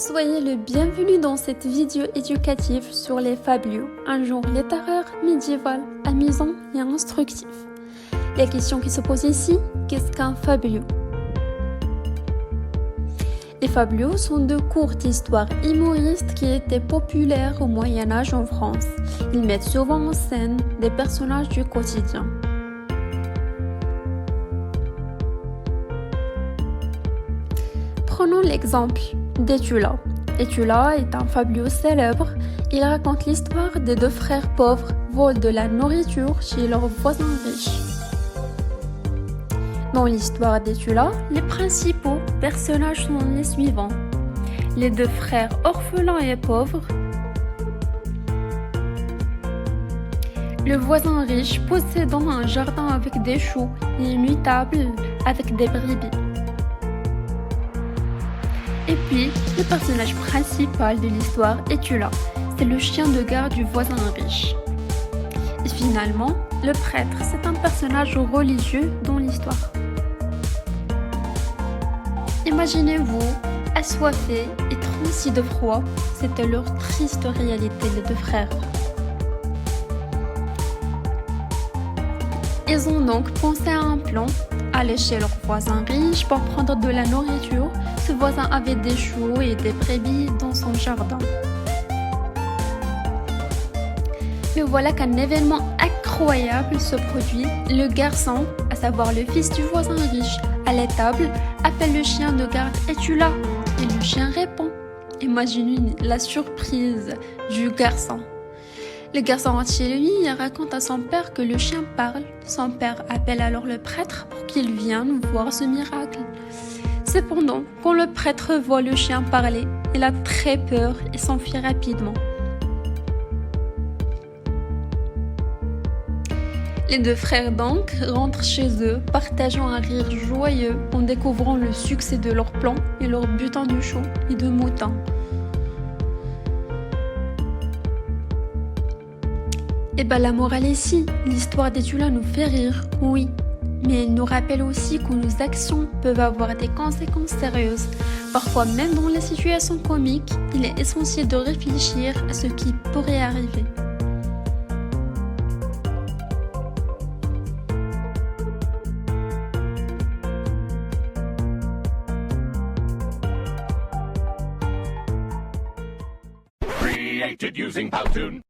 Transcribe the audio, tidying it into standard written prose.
Soyez le bienvenu dans cette vidéo éducative sur les fabliaux, un genre littéraire médiéval, amusant et instructif. La question qui se pose ici, qu'est-ce qu'un fabliau? Les fabliaux sont de courtes histoires humoristes qui étaient populaires au Moyen-Âge en France. Ils mettent souvent en scène des personnages du quotidien. Prenons l'exemple d'Étula. Étula est un fabliau célèbre. Il raconte l'histoire de deux frères pauvres volent de la nourriture chez leurs voisins riches. Dans l'histoire d'Étula, les principaux personnages sont les suivants. Les deux frères orphelins et pauvres, le voisin riche possédant un jardin avec des choux et une étable avec des brebis. Et puis, le personnage principal de l'histoire, Étula, c'est le chien de garde du voisin riche. Et finalement, le prêtre, c'est un personnage religieux dans l'histoire. Imaginez-vous, assoiffés et transis de froid, c'était leur triste réalité, les deux frères. Ils ont donc pensé à un plan, aller chez leur voisin riche pour prendre de la nourriture. Ce voisin avait des choux et des brebis dans son jardin. Mais voilà qu'un événement incroyable se produit. Le garçon, à savoir le fils du voisin riche, à l'étable, appelle le chien de garde « Es-tu là ?» Et le chien répond. Imaginez la surprise du garçon. Le garçon rentre chez lui et raconte à son père que le chien parle. Son père appelle alors le prêtre pour qu'il vienne voir ce miracle. Cependant, quand le prêtre voit le chien parler, il a très peur et s'enfuit rapidement. Les deux frères donc rentrent chez eux, partageant un rire joyeux en découvrant le succès de leur plan et leur butin de choux et de moutons. Et la morale ici, l'histoire d'Étula nous fait rire, oui. Mais elle nous rappelle aussi que nos actions peuvent avoir des conséquences sérieuses. Parfois, même dans les situations comiques, il est essentiel de réfléchir à ce qui pourrait arriver. Created using Powtoon.